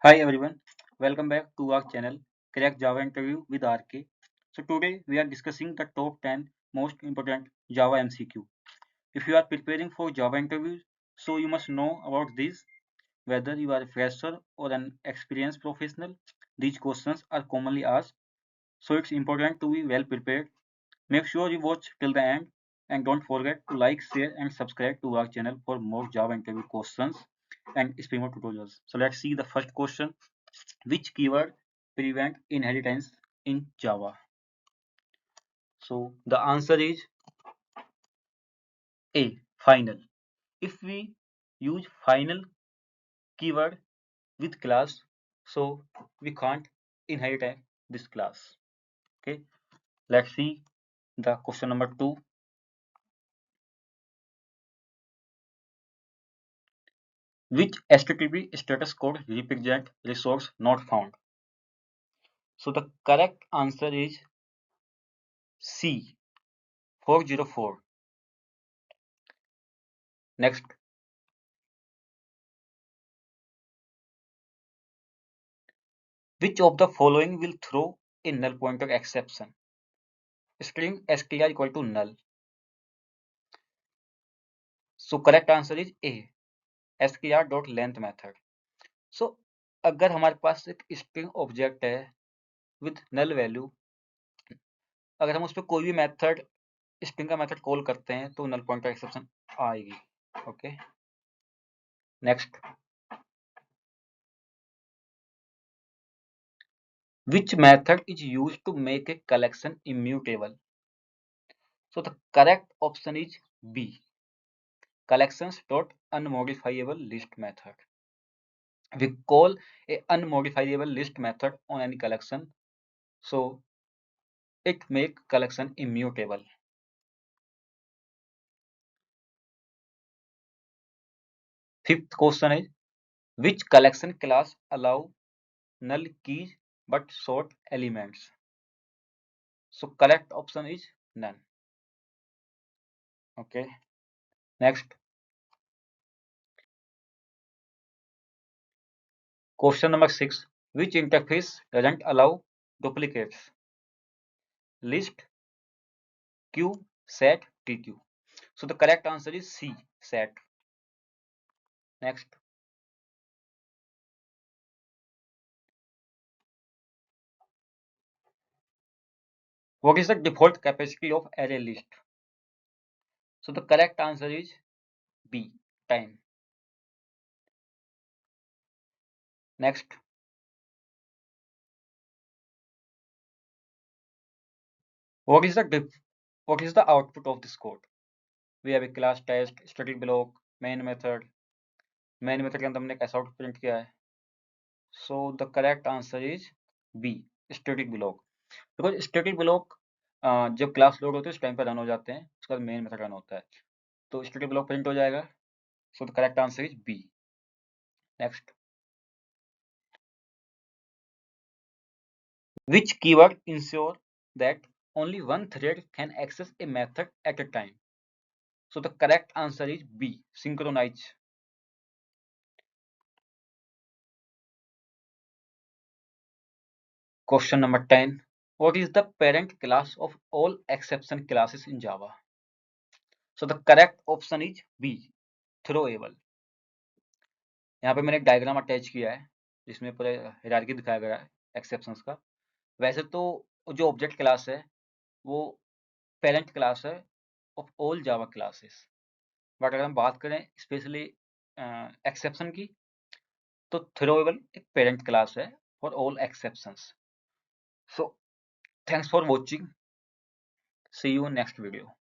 Hi everyone, welcome back to our channel Crack Java Interview with RK. So today we are discussing the top 10 most important Java MCQ. If you are preparing for Java interviews, so you must know about these. Whether you are a fresher or an experienced professional, these questions are commonly asked. So it's important to be well prepared. Make sure you watch till the end and don't forget to like, share and subscribe to our channel for more Java interview questions and Spring Boot tutorials. So let's see the first question. Which keyword prevent inheritance in Java? So the answer is A, final. If we use final keyword with class, so we can't inherit this class. Okay, let's see the question number 2. Which HTTP status code represent resource not found? So the correct answer is C, 404. Next, which of the following will throw a null pointer exception? String str equal to null. So correct answer is A, str.length method. So अगर हमारे पास एक string object है with null value, अगर हम उस पर कोई भी मेथड string का मेथड कॉल करते हैं तो null pointer exception आएगी. Okay, next. Which method is used to make a collection immutable? So the correct option is B, collections.unmodifiable list method. We call a unmodifiable list method on any collection, so it make collection immutable. Fifth question is, which collection class allow null keys but sort elements? So correct option is none. Okay, next. Question number 6. Which interface doesn't allow duplicates? List, queue, set, tq. So the correct answer is C, set. Next. What is the default capacity of array list? So the correct answer is B, 10. Next. What is the output of this code? We have a class test, static block, main method. Main method के अंदर हमने कैसा output print किया है? So the correct answer is B, static block. Because static block जब class load होते है उस टाइम पे रन हो जाते हैं, उसके बाद मेन मेथड रन होता है, तो static block प्रिंट हो जाएगा. So the correct answer is B. Next. Which keyword ensure that only one thread can access a method at a time? So the correct answer is B, synchronize. Question number 10. What is the parent class of all exception classes in Java? So the correct option is B, throwable. यहाँ पे मैंने एक diagram attach किया है जिसमें पूरे hierarchy दिखाया गया है एक्सेप्शंस का. वैसे तो जो ऑब्जेक्ट क्लास है वो पेरेंट क्लास है of all Java classes, but अगर हम बात करें स्पेशली एक्सेप्शन की, तो थ्रोएबल एक पेरेंट क्लास है for all exceptions. So thanks for watching. See you next video.